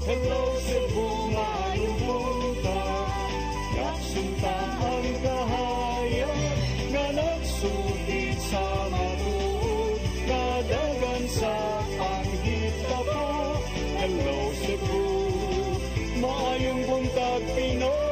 Hello Cebu, maayong buntag. Yaksunta ang kahayag nga nagsugid sa matuod, nadagan sa panghitabo. Hello Cebu, maayong buntag Pinoy.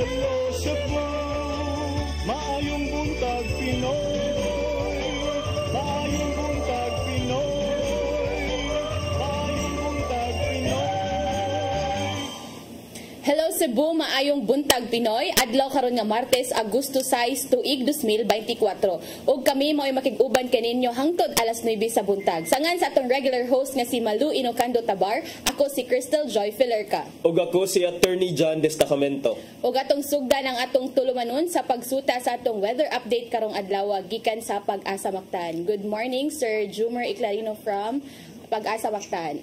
Hello Cebu, maayong buntag Pinoy. Maayong buntag Pinoy. Maayong buntag Pinoy. Hello Cebu, maayong buntag Pinoy. Adlaw karon nga Martes, Agosto 6, tuig 2024. Ug kami mao'y makig-uban kaninyo hangtod alas 9 sa buntag. Sangan sa atong regular host nga si Malu Inocando Tabar, ako si Crystal Joy Filerca. Ug ako si Attorney John Destacamento. Ug atong sugdan ang atong tulumanon sa pagsuta sa atong weather update karong adlaw gikan sa Pag-asa Mactan. Good morning, Sir Jumer Iclarino from Pag-asa Mactan.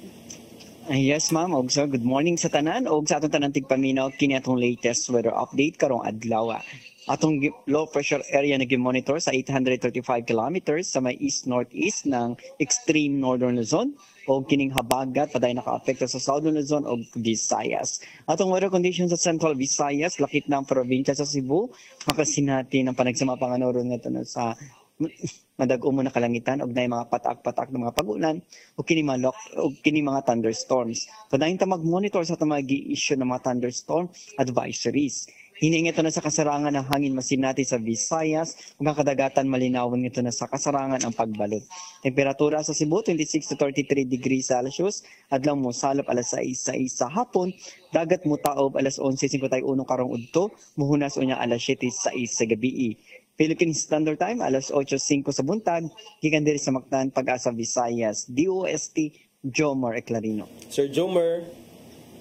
Yes, ma'am. Og so, good morning sa tanan. Og sa atong tanan tigpaminaw kini atong latest weather update karong adlaw. Atong low pressure area na gi-monitor sa 835 kilometers sa may east-northeast ng extreme northern Luzon. O kining habagat paday naka-apekto sa Southern Luzon o Visayas. Atong weather conditions sa Central Visayas, lakit ng probinsya sa Cebu, makasinati ng panagsama panganuron nga sa madag-o mo na kalangitan og nay mga patak-patak ng mga pag-ulan o kini mga thunderstorms. Padayon ta mag-monitor sa mga gi-issue ng mga thunderstorm advisories. Hiniingit na sa kasarangan ng hangin masinati sa Visayas, ug ang kadagatan malinawon nito na sa kasarangan ang pagbalot. Temperatura sa Cebu 26 to 33 degrees Celsius, adlaw mo salop alas 6 sa hapon, dagat mo taob alas 11:51 karong udto, muhunas unya alas 7:06 sa gabi. Philippine Standard Time alas 8:05 sa buntag, gikan diri sa Mactan, Pag-asa Visayas, DOST Jomer Eclarino. Sir Jomer.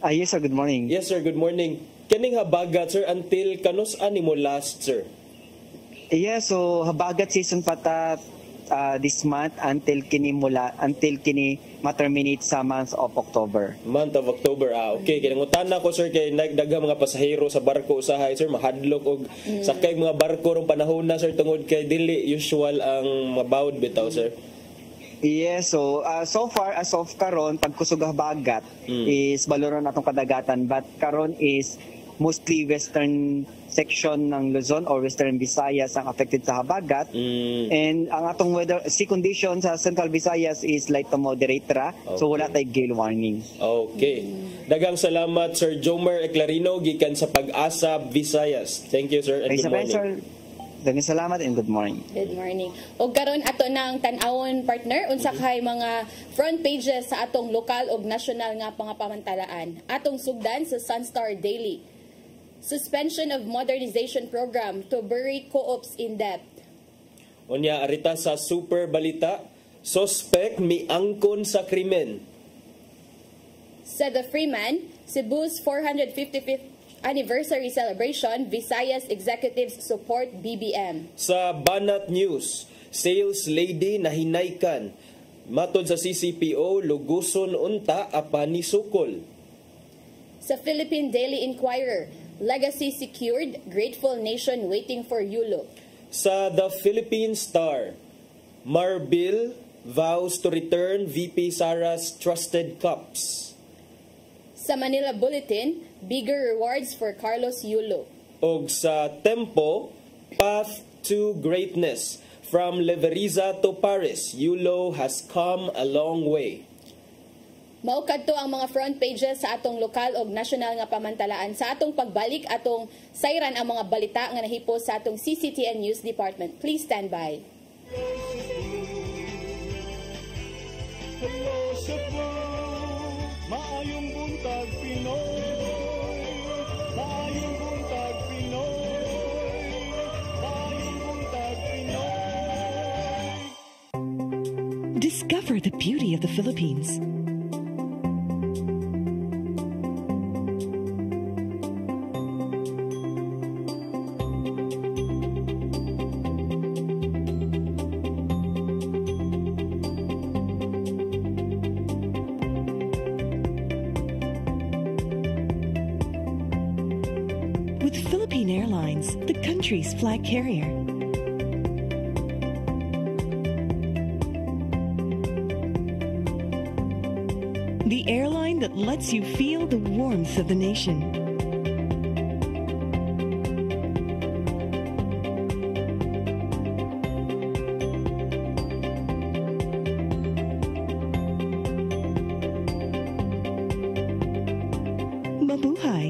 Yes sir, good morning. Yes sir, good morning. Kaning habagat sir until kanos animo last sir? Yes, so habagat season pata this month until kini ma-terminate sa month of October. Month of October. Okay. Kinangutana ko sir kay nagdaghang mga pasahero sa barko usahay sir, mahadlok og sakay mga barko rong panahon na sir tungod kay dili usual ang mabawd bitaw sir. Yes, so so far as of karon pagkusog habagat is baloron atong kadagatan, but karon is mostly western section ng Luzon or western Visayas ang affected sa habagat. And ang atong weather sea condition sa Central Visayas is light to moderate ra. Okay. So wala tay gale warning. Okay. Daghang salamat Sir Jomer Eclarino gikan sa Pag-asa Visayas. Thank you sir and good morning. Sir. Daghang salamat and good morning. Good morning. Og karon ato nang tan-awon partner unsa kay mga front pages sa atong lokal ug national nga pangapamantalaan. Atong sugdan sa Sunstar Daily. Suspension of modernization program to bury co-ops in debt. Unya arita sa super balita, suspect miangkon sa krimen. Sa The Freeman, Cebu's 455th anniversary celebration, Visayas executives support BBM. Sa Banat News, sales lady na hinaykan. Matod sa CCPO, luguson unta apan ni sukol. Sa Philippine Daily Inquirer, legacy secured, grateful nation waiting for Yulo. Sa The Philippine Star, Marbil vows to return VP Sara's trusted cups. Sa Manila Bulletin, bigger rewards for Carlos Yulo. Og sa Tempo, path to greatness. From Leveriza to Paris, Yulo has come a long way. Maukad to ang mga front pages sa atong lokal o national nga pamantalaan. Sa atong pagbalik, atong sayran ang mga balita nga nahipos sa atong CCTN News Department. Please stand by. Hello Cebu, maayong buntag Pinoy. Maayong buntag Pinoy. Maayong buntag Pinoy. Discover the beauty of the Philippines. with Philippine Airlines, the country's flag carrier. The airline that lets you feel the warmth of the nation. Mabuhay!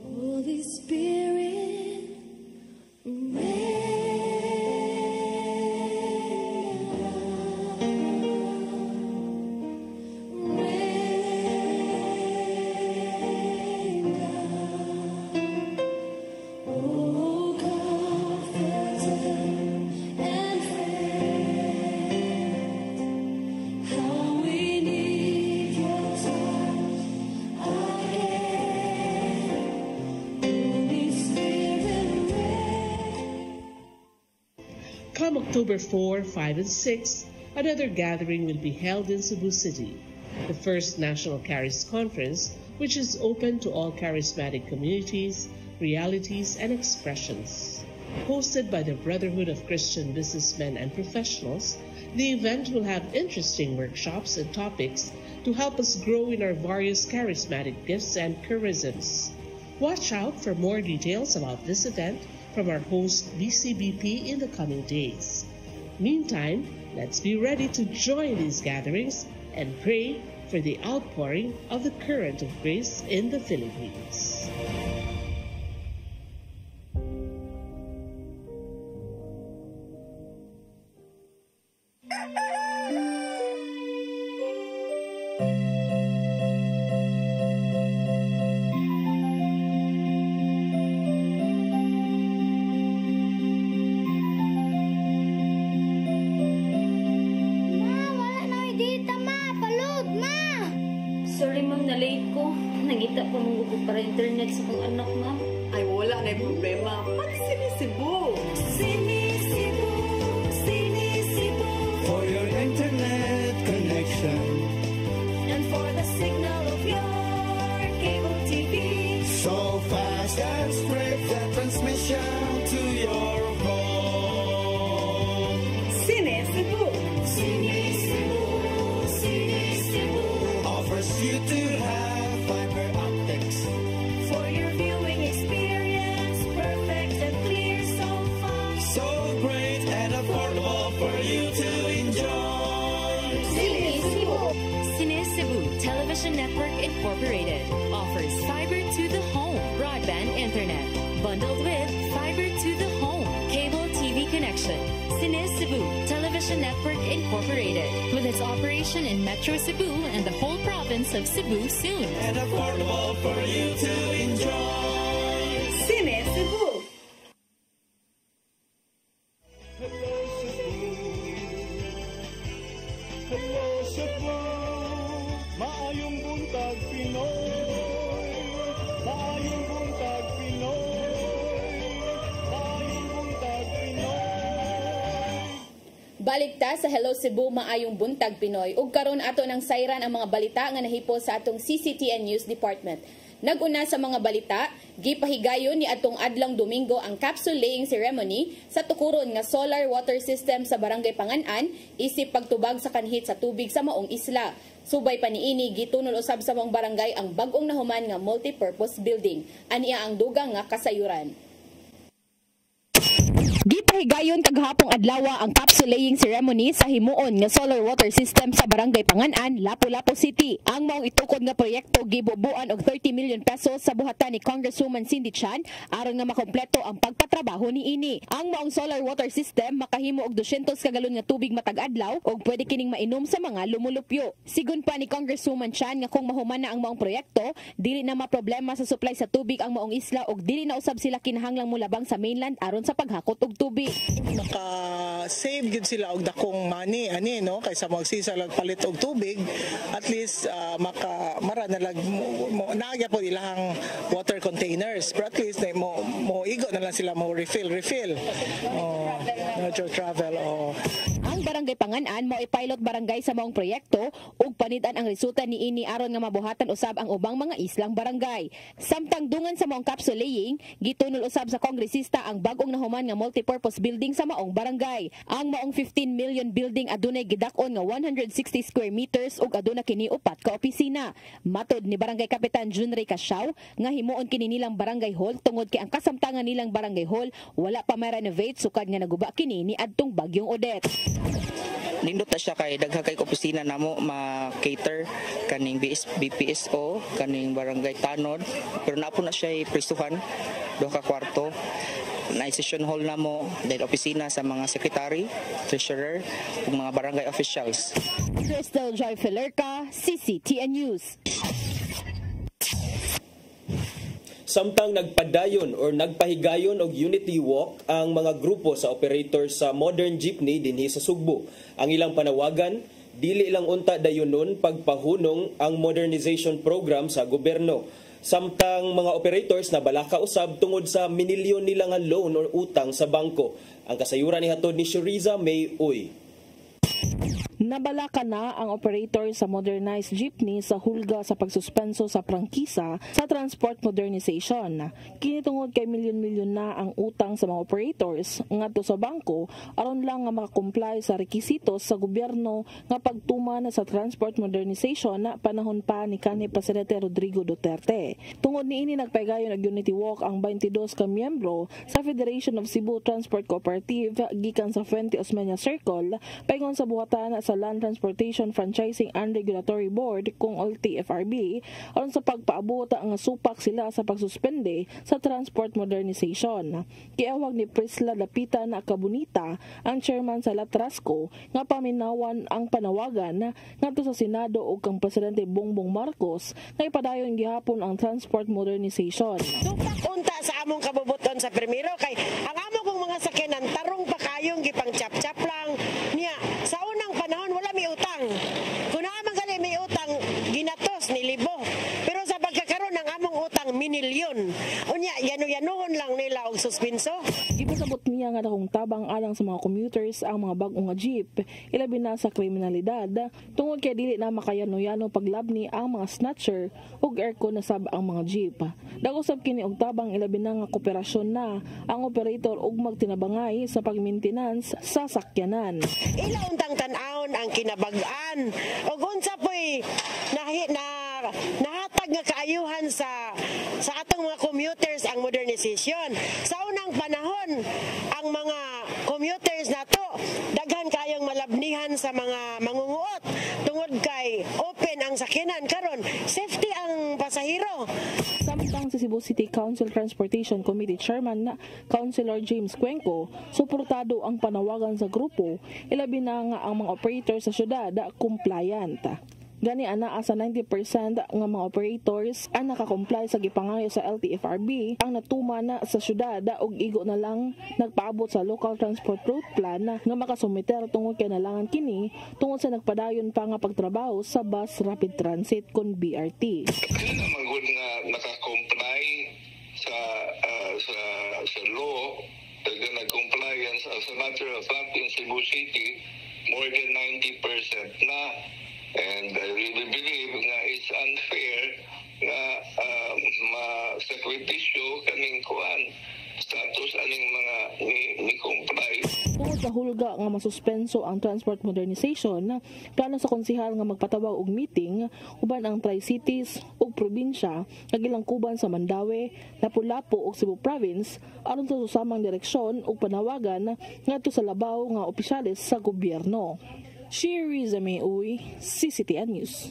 Holy Spirit, oh comforter and friend, how we need your touch again. Holy Spirit, Come October 4, 5, and 6, another gathering will be held in Cebu City, the first National Charis Conference, which is open to all charismatic communities, realities, and expressions. Hosted by the Brotherhood of Christian Businessmen and Professionals, the event will have interesting workshops and topics to help us grow in our various charismatic gifts and charisms. Watch out for more details about this event from our host BCBP in the coming days. Meantime, let's be ready to join these gatherings and pray for the outpouring of the current of grace in the Philippines. wala na dita ma, palud ma. Sorry ma'am, na-late ko. Nangita pa mong para internet sa kong anak ma'am. Ay, wala na yung problema. Pati sinisibo. Sinisibo, sinisibo, For your internet connection, and for the signal of your cable TV. so fast and spread the transmission to your home. Sinisibo. Sinisibo, sinisibo, Offers you to have fiber optics. for your viewing experience, perfect and clear so far. So great and affordable for you to enjoy. Sinisibo. Cine Cebu Television Network Incorporated offers fiber to the home broadband internet bundled with fiber to the home cable TV connection. Cine Cebu Television Network Incorporated with its operation in Metro Cebu and the whole province of Cebu soon. And affordable for you to enjoy. Sinisibo. Hello, Cebu. Hello, Cebu. Maayong buntag, Pinoy. Maayong buntag, Pinoy. Maayong buntag, Pinoy. Balikta sa Hello Cebu, maayong buntag Pinoy. Ug karon ato ng sayran ang mga balita nga nahipo sa atong CCTN News Department. Naguna sa mga balita, gipahigayon ni atong adlang Domingo ang capsule laying ceremony sa tukuron nga solar water system sa Barangay Pangan-an isip pagtubag sa kanhit sa tubig sa maong isla. Subay pa niini gitunol usab sa maong barangay ang bag-ong nahuman nga multi-purpose building. Aniya ang dugang nga kasayuran. Gipahigayon kaghapong adlaw ang capsule laying ceremony sa himuon nga solar water system sa Barangay Pangan-an, Lapu-Lapu City. Ang maong itukod nga proyekto gibubuan og 30 million pesos sa buhatan ni Congresswoman Cindy Chan aron nga makompleto ang pagpatrabaho niini. Ang maong solar water system makahimo og 200 ka galon nga tubig matag adlaw ug pwede kining mainom sa mga lumulupyo. Sigon pa ni Congresswoman Chan nga kung mahuman na ang maong proyekto, dili na maproblema sa supply sa tubig ang maong isla ug dili na usab sila kinahanglang mulabang sa mainland aron sa paghakot og og tubig. Maka-save gid sila og dakong money ani no kaysa magsisa lag palit og tubig, at least mara na lag naagya po ilang water containers, but at least mo igo na lang sila mo refill no travel. Ang barangay Panganan mao i-pilot barangay sa maong proyekto ug panitan ang resulta niini aron nga mabuhatan usab ang ubang mga islang barangay. Samtang dungan sa maong capsule laying, gitunol usab sa kongresista ang bag-ong nahuman nga multipurpose building sa maong barangay. Ang maong 15 million building adunay gidak-on nga 160 square meters ug aduna kini upat ka opisina. Matod ni Barangay Kapitan Junray Casao nga himuon kini nilang barangay hall tungod kay ang kasamtangan nilang barangay hall wala pa ma-renovate sukad nga naguba kini ni adtong bagyong Odette. Nindot na siya kay dagha kay opisina namo ma-cater kaning BPSO kaning barangay Tanod, pero napo na siya prisuhan duha ka kwarto na session hall namo dahil opisina sa mga secretary, treasurer ug mga barangay officials. Crystal Joy Filerca, CCTN News. Samtang nagpadayon or nagpahigayon og unity walk ang mga grupo sa operators sa modern jeepney dinhi sa Sugbo. Ang ilang panawagan, dili lang unta dayonon pagpahunong ang modernization program sa gobyerno. Samtang mga operators na balaka usab tungod sa minilyon nila nga loan or utang sa bangko. Ang kasayuran ni hatod ni Shariza May Uy. Nabalaka na ang operator sa modernized jeepney sa hulga sa pagsuspenso sa prangkisa sa transport modernization. Kinitungod kay milyon-milyon na ang utang sa mga operators ngadto sa bangko aron lang nga makakomply sa rekisitos sa gobyerno nga pagtuman sa transport modernization na panahon pa ni kanhi Presidente Rodrigo Duterte. Tungod niini nagpaygayon og unity walk ang 22 ka miyembro sa Federation of Cebu Transport Cooperative gikan sa Fuente Osmeña Circle paingon sa buhatan sa Land Transportation Franchising and Regulatory Board kung LTFRB aron sa pagpaabot nga supak sila sa pagsuspende sa transport modernization. Kiawag ni Prisla Lapita na Kabunita, ang chairman sa Latrasco, nga paminawan ang panawagan ngadto sa Senado ug kang Presidente Bongbong Marcos nga ipadayon gihapon ang transport modernization. Supak unta sa among kabubuton sa primero kay ang among kong mga sakyanan tarong pa kayong gipang chap-chap lang niya. Sa unang panahon wala may utang. Kung naman gali may utang, ginatos ni libo. Pero sa pagkakaroon ng among utang, minilyon. Unya, yanu-yanuhon lang nila og suspenso. Ipasabot niya nga akong tabang alang sa mga commuters ang mga bag-ong nga jeep, ilabi na sa kriminalidad, tungod kay dili na makayano-yano paglabni ang mga snatcher ug aircon na sab ang mga jeep. Dagosab kini og tabang ilabi na nga kooperasyon na ang operator ug magtinabangay sa pag-maintenance sa sakyanan. Ilaw untang tan-awon ang kinabag-an ug unsa poy nahatag nga kaayuhan sa atong mga commuters ang modernization. Sa unang panahon ang mga commuters nato daghan kayong malabnihan sa mga mangunguot tungod kay open ang sakyanan karon safety ang pasahero. Samtang sa Cebu City Council Transportation Committee Chairman na Councilor James Cuenco, suportado ang panawagan sa grupo, ilabi na nga ang mga operator sa syudad compliant. Gani ana asa 90% nga mga operators ang nakakomply sa gipangayo sa LTFRB ang natuma na sa syudad ug igo na lang nagpaabot sa local transport route plan nga makasumiter tungod kay nalangan kini tungod sa nagpadayon pa nga pagtrabaho sa bus rapid transit kon BRT. Kailan magud nga naka-comply sa law na nag-compliance as a matter of fact in Cebu City more than 90% na. And I really believe nga it's unfair nga ma-sakripisyo kaming kuan status aning mga ni-comply. Tungod sa hulga nga masuspenso ang transport modernization, plano sa konsehal nga magpatawag og meeting uban ang Tri-Cities ug probinsya nagilangkuban sa Mandaue, Lapu-Lapu ug Cebu Province aron sa susamang direksyon ug panawagan ngadto sa labaw nga opisyales sa gobyerno. Shariza May Uy, CCTN News.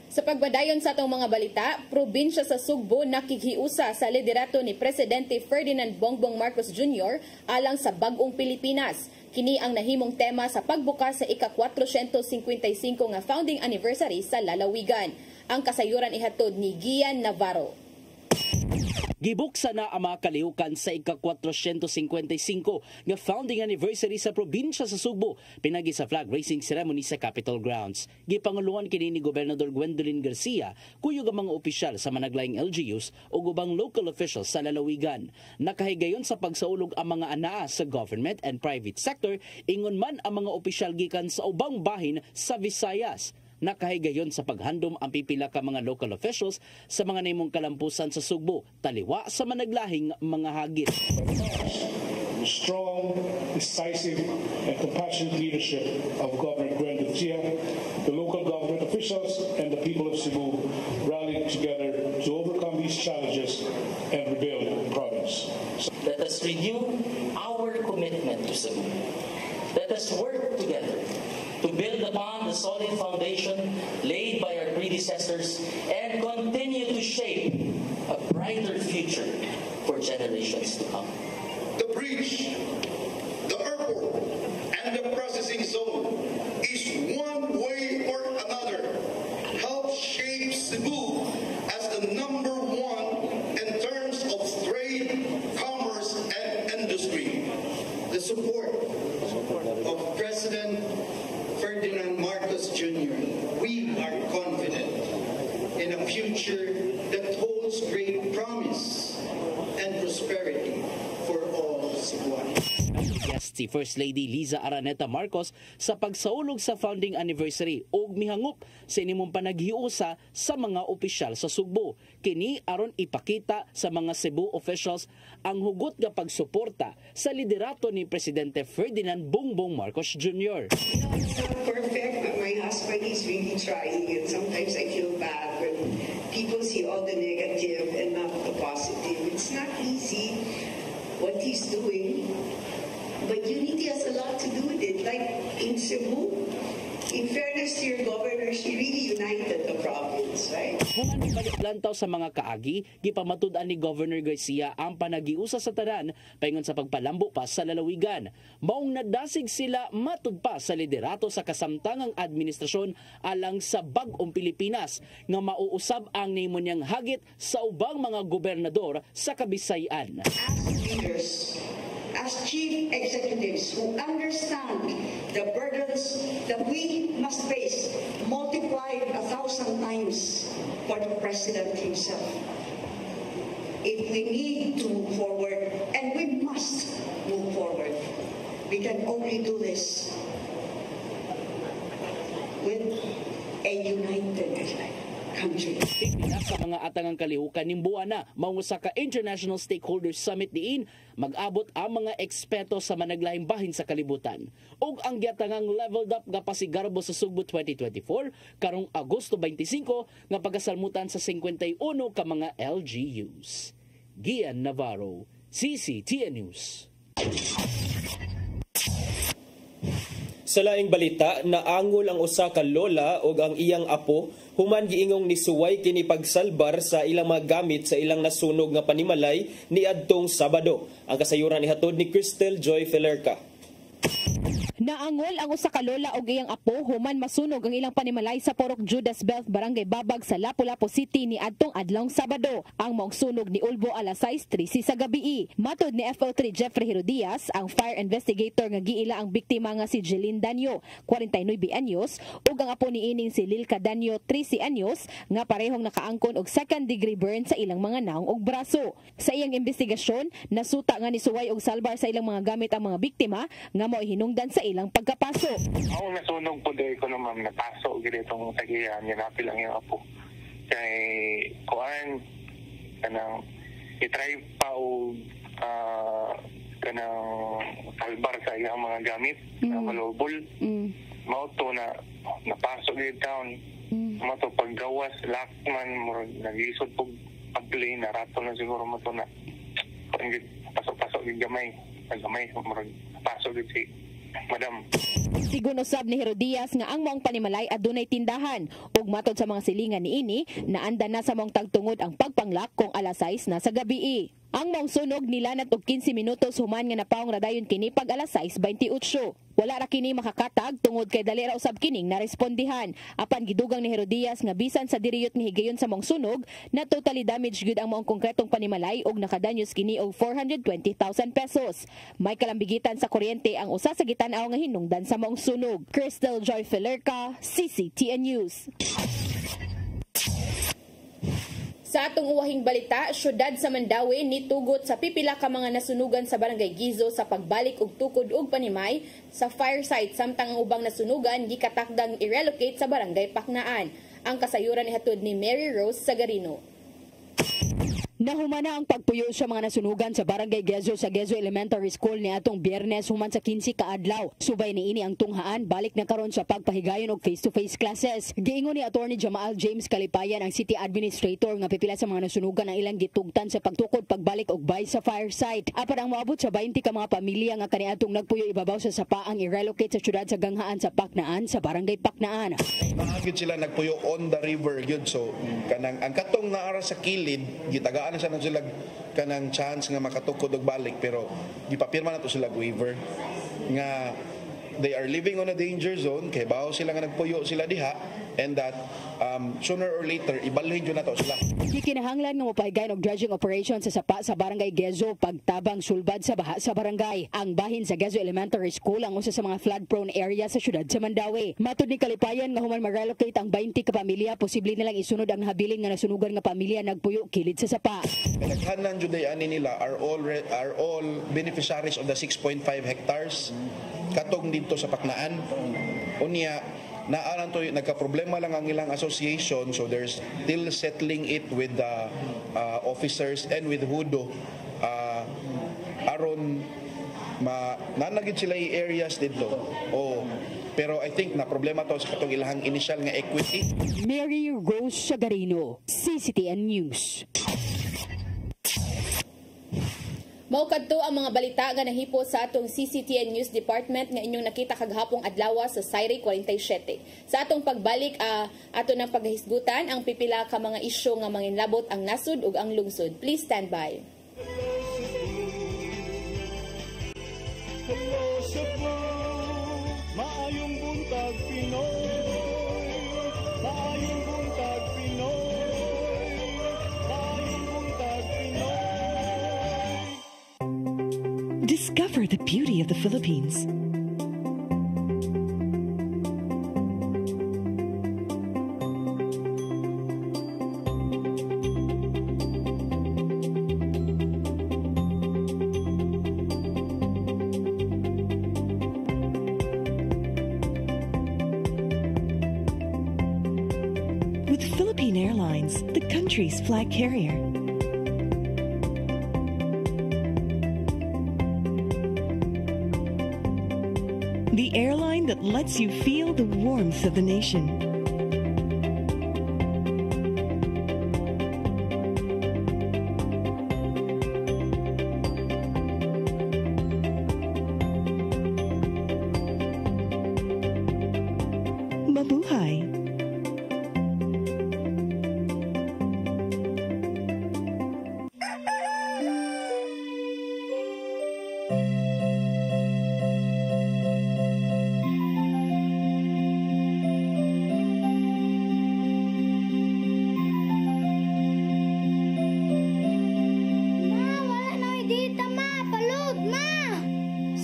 Sa pagbadayon sa atong mga balita, probinsya sa Sugbo nakikhiusa sa liderato ni Presidente Ferdinand Bongbong Marcos Jr. alang sa bag-ong Pilipinas. Kini ang nahimong tema sa pagbukas sa ika-455 nga founding anniversary sa lalawigan. Ang kasayuran ihatod ni Gian Navarro. Gibuksa na ang mga kalihukan sa ika-455 nga founding anniversary sa probinsya sa Sugbo pinagi sa flag raising ceremony sa Capitol Grounds. Gipanguluan kini ni Gobernador Gwendolyn Garcia kuyog ang mga opisyal sa managlaing LGUs o ubang local officials sa lalawigan. Nakahigayon sa pagsaulog ang mga anaa sa government and private sector, ingon man ang mga opisyal gikan sa ubang bahin sa Visayas. Nakahigayon sa paghandom ang pipila ka mga local officials sa mga naimong kalampusan sa Sugbo, taliwa sa managlahing mga hagit. The strong, decisive, and compassionate leadership of Governor Gwen Garcia, the local government officials, and the people of Cebu rallied together to overcome these challenges and rebuild the province. Let us renew our commitment to Cebu. Let us work together to build upon the solid foundation laid by our predecessors and continue to shape a brighter future for generations to come. The bridge, the airport, and the processing zone is one way or another help shape Cebu as the number one in terms of trade, commerce, and industry. The support of President Ferdinand Marcos Jr., we are confident in a future that holds great promise and prosperity for all Cebuanos. Guest si First Lady Liza Araneta Marcos sa pagsaulog sa founding anniversary ug mihangop sa inimong panaghiusa sa mga opisyal sa Sugbo. Kini aron ipakita sa mga Cebu officials ang hugot nga pagsuporta sa liderato ni Presidente Ferdinand Bongbong Marcos Jr. It's not perfect, but my husband is really trying, and sometimes I feel bad when people see all the negative and not the positive. It's not easy what he's doing, but unity has a lot to do with it. Like in Cebu, in fairness to your governor, she really united the province, right? Human ibalik-lantaw sa mga kaagi, gipamatud-an ni Governor Garcia ang panagiusa sa tanan paingon sa pagpalambo pa sa lalawigan. Maong nadasig sila matud pa sa liderato sa kasamtangang administrasyon alang sa bag-ong Pilipinas nga mauusab ang nimo niyang hagit sa ubang mga gobernador sa Kabisayan. Leaders, as chief executives who understand the burdens that we must face, multiplied 1,000 times for the President himself. If we need to move forward, and we must move forward, we can only do this with a united country. Pipila sa mga atangang kalihukan nimbuan na maungusa ka International Stakeholders Summit diin mag-abot ang mga eksperto sa managlahing bahin sa kalibutan. Ug ang giatangang leveled up nga pasigarbo sa Sugbo 2024 karong Agosto 25 nga pagasalmutan sa 51 ka mga LGUs. Gian Navarro, CCTN News. Sa laing balita, naangol ang usa ka lola ug ang iyang apo human giingong nisuway kini pagsalbar sa ilang mga gamit sa ilang nasunog nga panimalay niadtong Sabado. Ang kasayuran ihatod ni Crystal Joy Felerca. Naangol ang usa ka lola ug iyang apo human masunog ang ilang panimalay sa Porok Judas Belt, Barangay Babag sa Lapu-Lapu City ni adtong adlawng Sabado. Ang maong sunog ni Ulbo alas 6:30 sa gabii. Matud ni FO3 Jeffrey Herodias, ang fire investigator nga giila ang biktima nga si Jeline Danyo, 49 anyos, ug ang apo niining si Lilka Danyo, 13 anyos, nga parehong nakaangkon og second degree burn sa ilang mga naong ug braso. Sa iyang investigasyon, nasuta nga nisuway og salbar sa ilang mga gamit ang mga biktima nga mao hinungdan sa ilang pagkapaso. Ako nasunog po dahil ko naman napaso ganitong tagihan, yanapil lang yung apo. Kaya kuhaan, kanang itry pa o kanang salbar sa ilang mga gamit na malubol. Mauto na napasok din taon. Mato paggawas, lakman, nag-iisod po pag-play, narato na siguro mato na pasok-pasok din gamay. Pag-gamay, pasok din si Madam. Sigun usab ni Herodias nga ang maong panimalay adunay tindahan ug matod sa mga silingan niini naanda na sa maong tagtungod ang pagpanglak kung alas 6 na sa gabii. Ang maong sunog nila na 15 minutos human nga napaong radayon kini pag alas 6:28. Wala ra kini makakatag tungod kay dali ra usab kining narespondihan. Apan gidugang ni Herodias nga bisan sa diriyot ni higayon sa maong sunog na totally damage gyud ang maong konkretong panimalay og nakadanyos kini og 420,000 pesos. May kalambigitan sa kuryente ang usa sa gitan-aw nga hinungdan sa maong sunog. Crystal Joy Filerca, CCTN News. Sa atong uwahing balita, syudad sa Mandawi nitugot sa pipila ka mga nasunugan sa Barangay Gizo sa pagbalik og tukod og panimay sa fire site samtang ang ubang nasunugan gikatakdang i-relocate sa Barangay Paknaan. Ang kasayuran ihatod ni Mary Rose Sagarino. Nahumana ang pagpuyo sa mga nasunugan sa Barangay Gezo sa Gezo Elementary School ni atong Biyernes human sa 15 ka adlaw. Subay niini ang tunghaan balik na karon sa pagpahigayon og face-to-face classes. Giingon ni Attorney Jamal James Kalipayan ang City Administrator nga pipila sa mga nasunugan ang ilang gitugtan sa pagtukod pagbalik og bay sa fire site. Apan ang moabot sa 20 ka mga pamilya nga kaniadtong nagpuyo ibabaw sa sapa ang i-relocate sa syudad sa Ganghaan sa Paknaan sa Barangay Paknaan. Mahagid sila nagpuyo on the river gyud so kanang ang katong naara sa kilid gitagaan na sila kanang chance nga makatukod og balik pero gipapirma na to sila waiver nga they are living on a danger zone kay bawo sila nga nagpuyo sila diha and that sooner or later ibalhin jud nato sila. Gikinahanglan nga mopahigayon og dredging operation sa sapa sa Barangay Gezo pagtabang sulbad sa baha sa barangay. Ang bahin sa Gezo Elementary School ang usa sa mga flood-prone area sa syudad sa Mandawi. Matud ni Kalipayan nga human ma-relocate ang 20 ka pamilya, posible nilang isunod ang nahabilin nga nasunugan nga pamilya nagpuyo kilid sa sapa. Naghanan jud ani nila are all beneficiaries of the 6.5 hectares katong dito sa Paknaan. Unya naaran to nagka-problema lang ang ilang association so they're still settling it with the officers and with Hudo aron nanagid sila areas dito pero I think na problema to sa katong ilahang initial nga equity. Mary Rose Sagarino, CCTN News. Mao kadto ang mga balita nga nahipo sa atong CCTN News Department nga inyong nakita kaghapong adlaw sa Sayre 47. Sa atong pagbalik ato nang paghisgutan ang pipila ka mga isyu nga manginlabot ang nasud ug ang lungsod. Please stand by. Hello Cebu, maayong buntag Pinoy. Maayong buntag Pinoy. Maayong buntag Pinoy. Discover the beauty of the Philippines. With Philippine Airlines, the country's flag carrier. The airline that lets you feel the warmth of the nation. Mabuhay.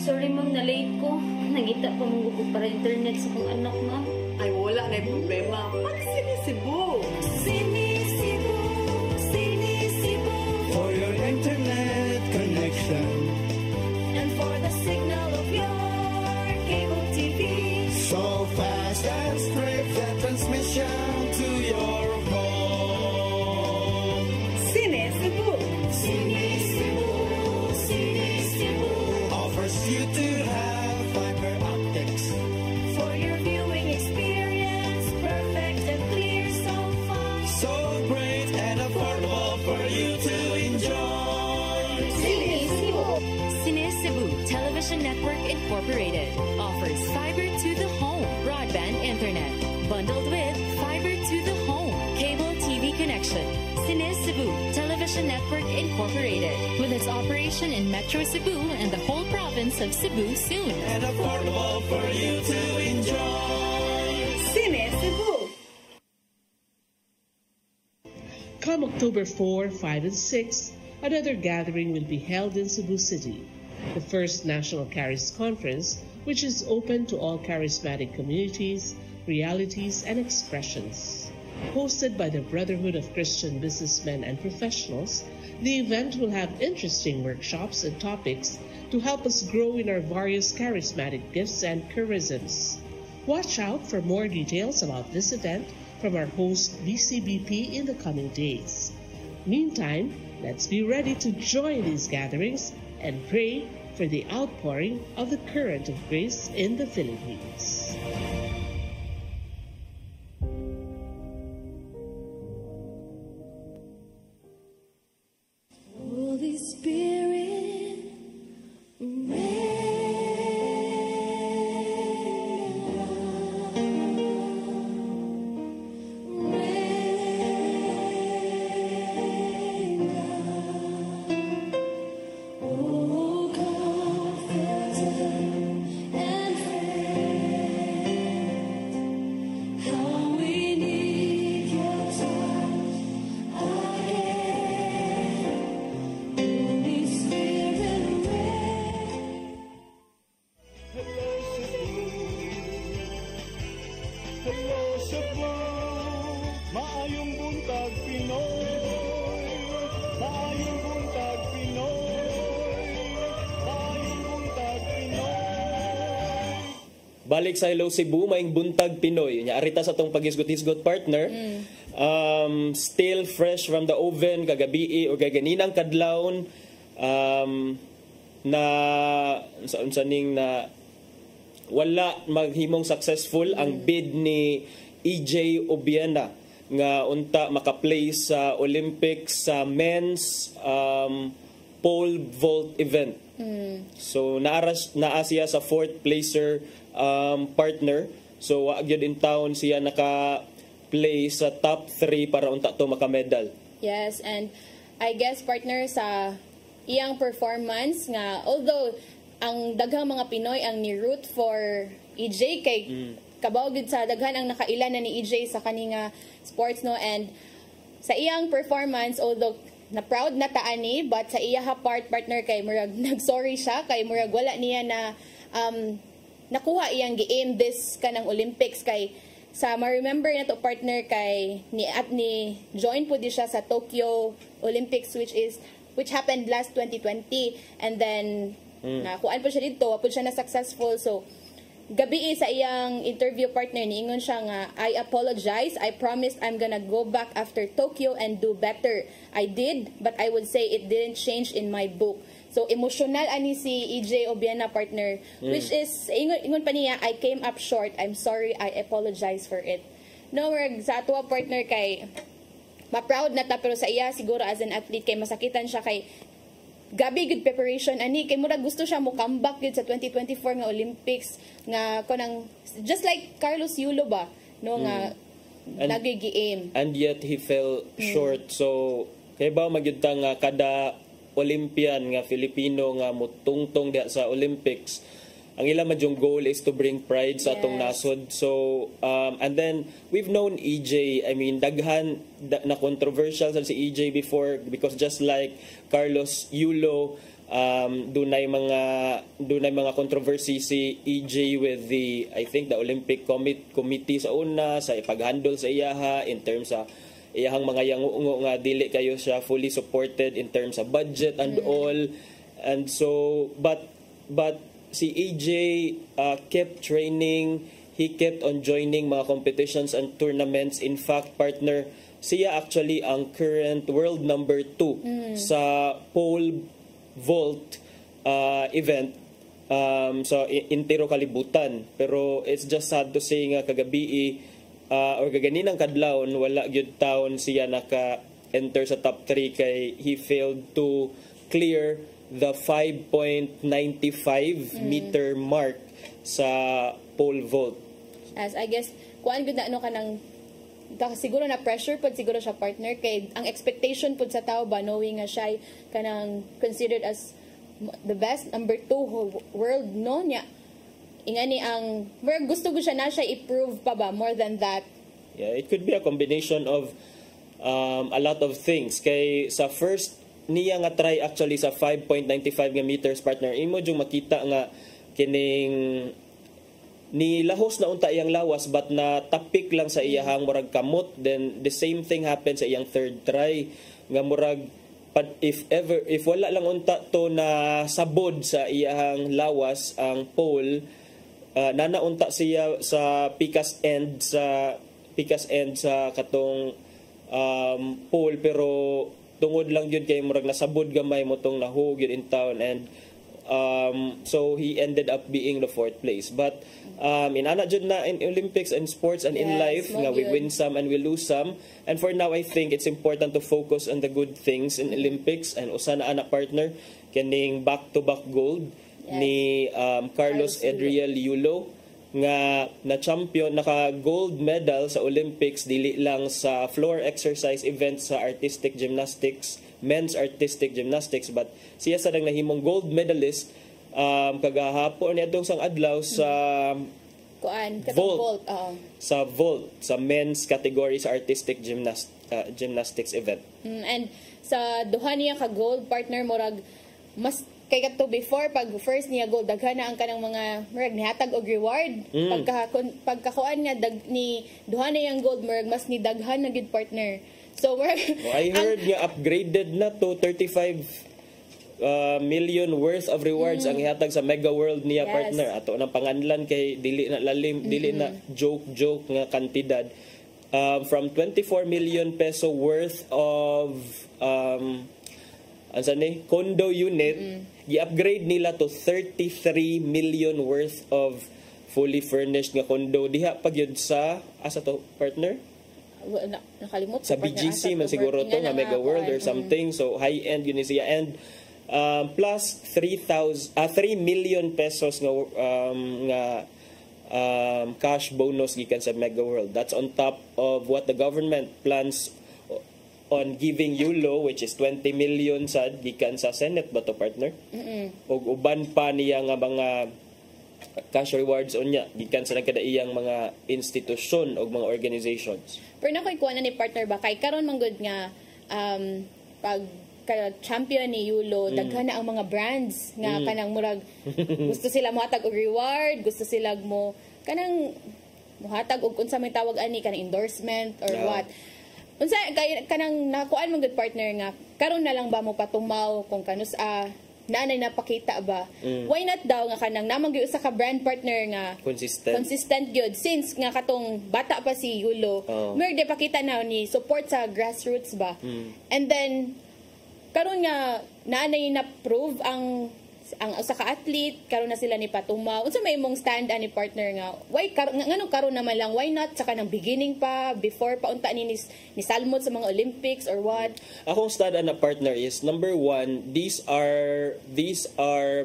Sorry ma'am, na-late ko. Nangita pa mong gusto para internet sa kong anak, ma'am. Ay, wala na yung problema. Pag sinisibo. Sinisibo, sinisibo. For your internet connection. And for the signal of your cable TV. So fast and straight the transmission to your home. Sinisibo. Sinisibo, sinisibo. Offers you to have fiber optics. For your viewing experience, perfect and clear so far. So great and affordable for you to enjoy. Cine Cebu Television Network Incorporated offers fiber to the home broadband internet bundled with fiber to the home cable TV connection. Cine Cebu Television Network Incorporated, with its operation in Metro Cebu and the whole province of Cebu soon. And affordable for you to enjoy. Cine Cebu. Come October 4, 5, and 6, another gathering will be held in Cebu City, the first National Charis Conference, which is open to all charismatic communities, realities, and expressions. Hosted by the Brotherhood of Christian Businessmen and Professionals, the event will have interesting workshops and topics to help us grow in our various charismatic gifts and charisms. Watch out for more details about this event from our host VCBP in the coming days. Meantime, let's be ready to join these gatherings and pray for the outpouring of the current of grace in the Philippines. Holy Spirit, oh comforter and friend, how we need your touch again. Holy Spirit, Hello Cebu, maayong buntag Pinoy. Maayong buntag Pinoy. Maayong buntag Pinoy. Balik sa Hello Cebu, maing buntag Pinoy. Nya arita sa tong pagisgot-hisgot partner. Still fresh from the oven kagabi o gaganinang kadlawon na sa ning na wala maghimong successful ang bid ni EJ Obiena nga unta makaplay sa Olympics sa men's pole vault event. So naa siya sa fourth placer partner. So wa gyud in town siya naka-play sa top 3 para unta to makamedal. Yes, and I guess partner sa iyang performance nga although ang daghang mga Pinoy ang ni-root for EJ kay kabaw gid sa daghan ang nakailan na ni EJ sa kaninga sports no, and sa iyang performance although na proud na taani but sa iya partner kay murag nag-sorry siya kay murag wala niya na nakuha iyang gi-aim this kanang Olympics kay sa ma-remember na to partner kay ni join po di siya sa Tokyo Olympics which happened last 2020 and then nakuan po siya dito, po siya na successful. So gabi sa iyang interview partner niingon siya nga I apologize, I promised I'm gonna go back after Tokyo and do better. I did, but I would say it didn't change in my book. So emotional ani si EJ Obiena partner, which is ingon pa niya I came up short, I'm sorry, I apologize for it. No, sa ato partner kay ma-proud na ta pero sa iya siguro as an athlete kay masakitan siya kay gabi good preparation ani kay murag gusto siya mo comeback gud sa 2024 nga Olympics nga kanang just like Carlos Yulo ba no nga nagigi-aim and yet he fell short. So kay ba magyud ta nga kada Olympian nga Filipino nga mutungtong diha sa Olympics ang ilang madyong goal is to bring pride sa atong nasod. So and then we've known EJ, I mean daghan na controversial sa si EJ before because just like Carlos Yulo dunay mga controversy si EJ with the I think the Olympic committee sa una sa ipaghandle sa iyaha in terms sa iyahang mga yangungo nga dili kayo siya fully supported in terms of budget and all. And so but si EJ kept training, he kept on joining mga competitions and tournaments. In fact, partner, siya actually ang current world number 2 sa pole vault event sa intero kalibutan. Pero it's just sad to say nga kagabi or kaganinang kadlawon wala gyud taon siya naka-enter sa top 3 kay he failed to clear the 5.95 meter mark sa pole vault. As I guess kuan gud na ano kanang siguro na pressure pod siguro siya partner kay ang expectation pod sa tao ba knowing nga siya kanang considered as the best number 2 whole world no niya ingani ang gusto ko siya na siya i-prove pa ba more than that. Yeah, it could be a combination of a lot of things kay sa first niya nga try actually sa 5.95 nga meters partner imo jung makita nga kining ni lahos na unta iyang lawas but na tapik lang sa iyahang murag kamot, then the same thing happened sa iyang third try nga murag if wala lang unta to na sabod sa iyahang lawas ang pole, nanaunta siya sa pikas end sa katong pole pero tungod lang yun kay murag nasabod gamay mo tong nahug yun in town, and so he ended up being the 4th place. But inana jud na in Olympics and sports and in life nga we win some and we lose some, and for now I think it's important to focus on the good things in Olympics, and usa na ana partner kaning back-to-back gold ni Carlos Edriel Yulo nga na champion, naka gold medal sa Olympics dili lang sa floor exercise event sa artistic gymnastics, men's artistic gymnastics, but siya sa nahimong gold medalist kagahapon niadtong sang adlaw sa vault, sa men's category sa artistic gymnastics event. And sa duha niya ka gold partner murag mas kay kadto before pag first niya gold daghan na ang kanang mga murag nihatag og reward pagkakuan nga ni duha na yang gold murag mas ni daghan na gid partner. So I heard nga upgraded na to 35 million worth of rewards ang ihatag sa Mega World niya partner. Ato nang panganlan kay dili na lalim, dili na joke nga kantidad. From 24 million peso worth of condo unit, i-upgrade nila to 33 million worth of fully furnished nga condo diha pagyud sa asa to partner? Nakalimot sa BGC man siguro to nga Mega World or something. So high end yun siya, and plus 3 million pesos nga cash bonus gikan sa Mega World. That's on top of what the government plans on giving Yulo, which is 20 million sad gikan sa Senate ba to partner? Og uban pa niya nga mga cash rewards unya gikan sa nagkadaiyang mga institusyon o mga organizations. Pero nakoy kuha na ni partner ba kay karon manggod nga pag champion ni Yulo daghan na ang mga brands nga kanang murag gusto sila mohatag og reward, gusto sila mo kanang mohatag og unsa may tawag ani kanang endorsement or what. Unsa kay kanang nakuan man gud partner nga karon na lang ba mo patumaw kung kanus naanay napakita ba? Why not daw nga kanang namang gyud usa ka brand partner nga consistent gyud since nga katong bata pa si Yulo. Mer de pakita na ni support sa grassroots ba. And then karon nga naanay na prove ang usa ka athlete karon na sila ni patumaw. Unsa may imong stand ani partner nga why nganong karon naman lang, why not sa kanang beginning pa before pa unta ni salmot sa mga Olympics or what? Akong stand na partner is number 1, these are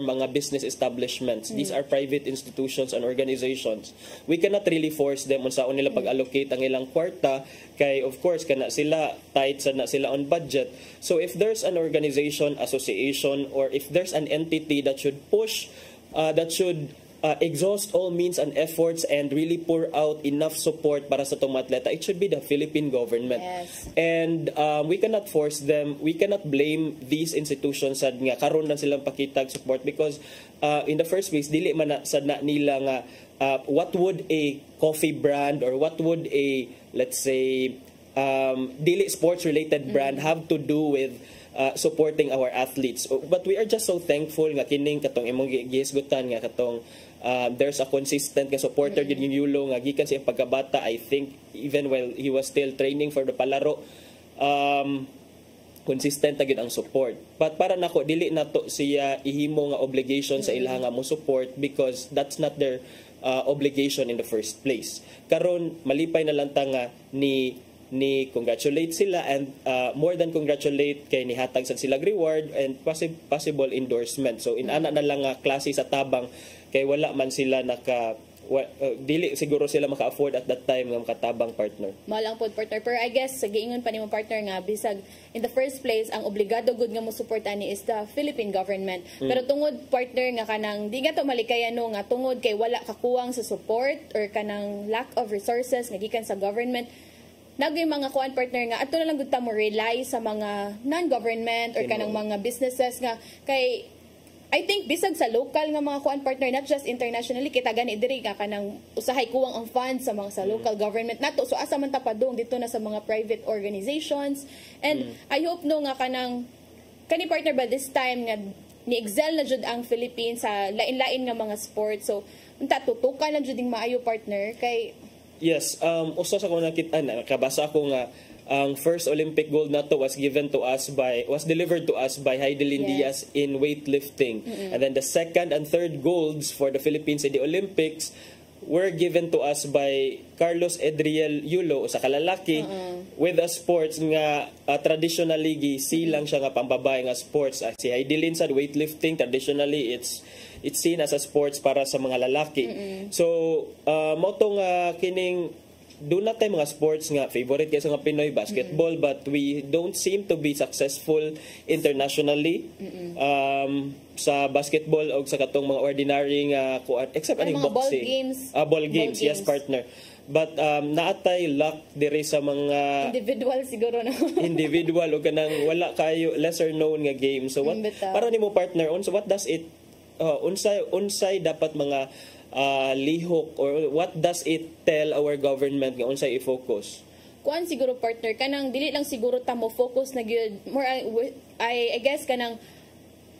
mga business establishments. These are private institutions and organizations. We cannot really force them unsaon nila pag-allocate ang ilang kwarta kay of course kana sila tight na sila on budget. So if there's an organization, association, or if there's an entity that should push, that should exhaust all means and efforts and really pour out enough support para sa itong atleta, it should be the Philippine government. And we cannot force them, we cannot blame these institutions sad nga karon lang silang pakitag support because in the first place dili man sad na nila nga what would a coffee brand or what would a, let's say, dili sports related brand have to do with supporting our athletes. But we are just so thankful nga kining katong imong gihisgutan nga katong there's a consistent nga supporter din yung Yulo nga gikan sa pagkabata. I think even while he was still training for the palaro, consistent na gid ang support. But para nako dili nato siya ihimo nga obligation sa ilang nga mo support because that's not their obligation in the first place. Karon malipay na lang ta nga ni congratulate sila and more than congratulate kay nihatag sa sila reward and possible endorsement. So inana na lang nga klase sa tabang kay wala man sila dili siguro sila maka-afford at that time ng makatabang partner. Malang pod partner, pero I guess sa giingon pa nimo partner nga bisag in the first place ang obligado gud nga mo support ani is the Philippine government. Pero tungod partner nga kanang di nga to malikayano nga tungod kay wala kakuwang sa support or kanang lack of resources nga gikan sa government, nagay mga kuan partner nga ato na lang gud ta mo rely sa mga non-government or kanang mga businesses nga kay I think bisag sa local nga mga kuan partner, not just internationally, kita gani diri nga kanang usahay kuwang ang funds sa mga sa local government nato. So asa man ta padung dito na sa mga private organizations. And I hope no nga kanang kani partner ba this time nga ni-excel na jud ang Philippines sa lain-lain nga mga sports. So unta tutukan na jud ding maayo partner kay yes, usa sa ko nakita na nakabasa ko nga ang first Olympic gold nato was delivered to us by Heidelin Diaz in weightlifting. And then the second and third golds for the Philippines in the Olympics were given to us by Carlos Edriel Yulo sa kalalaki with a sports nga traditionally gisilang siya nga pambabae nga sports. Si Heidelin sa weightlifting traditionally it's seen as a sports para sa mga lalaki. So mo to nga kining do not tayo mga sports nga favorite kay sa mga Pinoy basketball, but we don't seem to be successful internationally sa basketball o sa katong mga ordinary nga except aning boxing, ball games, yes partner, but naatay luck diri sa mga individual siguro na individual o kanang wala kayo lesser known nga game. So what para nimo partner what does it unsay dapat mga lihok or what does it tell our government nga unsay i-focus? Kuan siguro partner kanang dili lang siguro ta mo focus na gyud more I guess kanang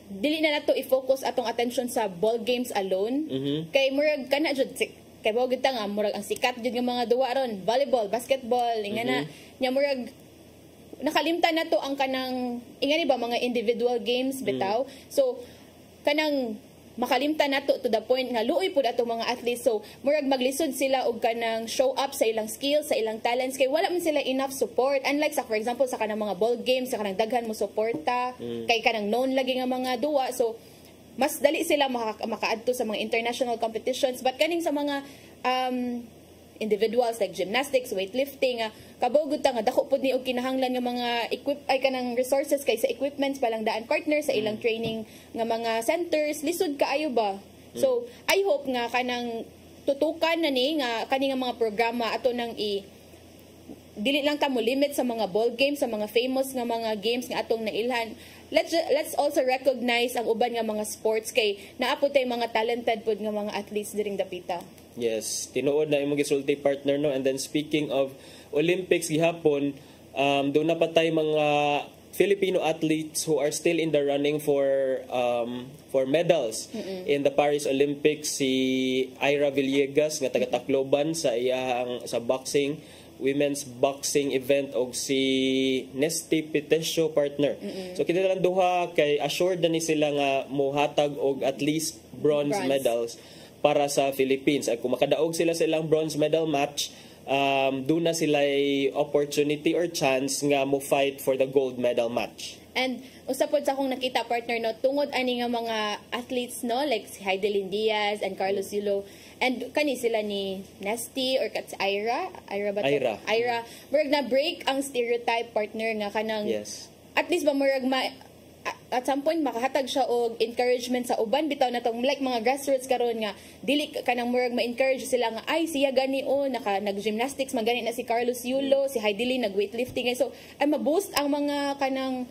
dili na nato i-focus atong attention sa ball games alone. Kay murag kana jud kay bawag ta nga murag ang sikat jud nga mga duwa ron volleyball, basketball ingana nya murag nakalimtan nato ang kanang ingani ba mga individual games bitaw. So kanang makalimtan nato to the point nga luoy pud ato mga athletes. So murag maglisod sila og kanang show up sa ilang skills, sa ilang talents kay wala man sila enough support. Unlike sa for example sa kanang mga ball games sa kanang daghan mo suporta kay kanang known lagi nga mga duwa. So mas dali sila makaadto sa mga international competitions. But kaning sa mga individuals like gymnastics, weightlifting, kabawgod ta nga dako pud ni og kinahanglan nga mga kanang resources kay sa equipments palang daan partner sa ilang training nga mga centers lisod kaayo ba. So I hope nga kanang tutukan na ni nga kani nga mga programa ato nang dili lang ta mo limit sa mga ball games, sa mga famous nga mga games nga atong nailhan. Let's also recognize ang uban nga mga sports kay naapod tay mga talented pud nga mga athletes diring dapita. Yes, tinuod na imong gisulti partner no. And then speaking of Olympics gihapon, doon na patay mga Filipino athletes who are still in the running for medals in the Paris Olympics. Si Ira Villegas nga taga Tacloban sa boxing, women's boxing event, og si Nesty Pitesio partner. So kita lang duha kay assured na ni sila nga mohatag og at least bronze medals para sa Philippines. At kung makadaog sila sa ilang bronze medal match, doon na sila opportunity or chance nga mo fight for the gold medal match. And usapod sa akong nakita partner no, tungod ani nga mga athletes no, like si Heidelin Diaz and Carlos Yulo, and kani sila ni Nesty or kat si Ira ba to? Ira. Murag na break ang stereotype partner nga kanang at least ba murag at some point makahatag siya og encouragement sa uban bitaw na tong like mga grassroots karon nga dili kanang murag ma-encourage sila nga ay siya gani nag-gymnastics magani na si Carlos Yulo, si Heidelin nag-weightlifting. So ay ma-boost ang mga kanang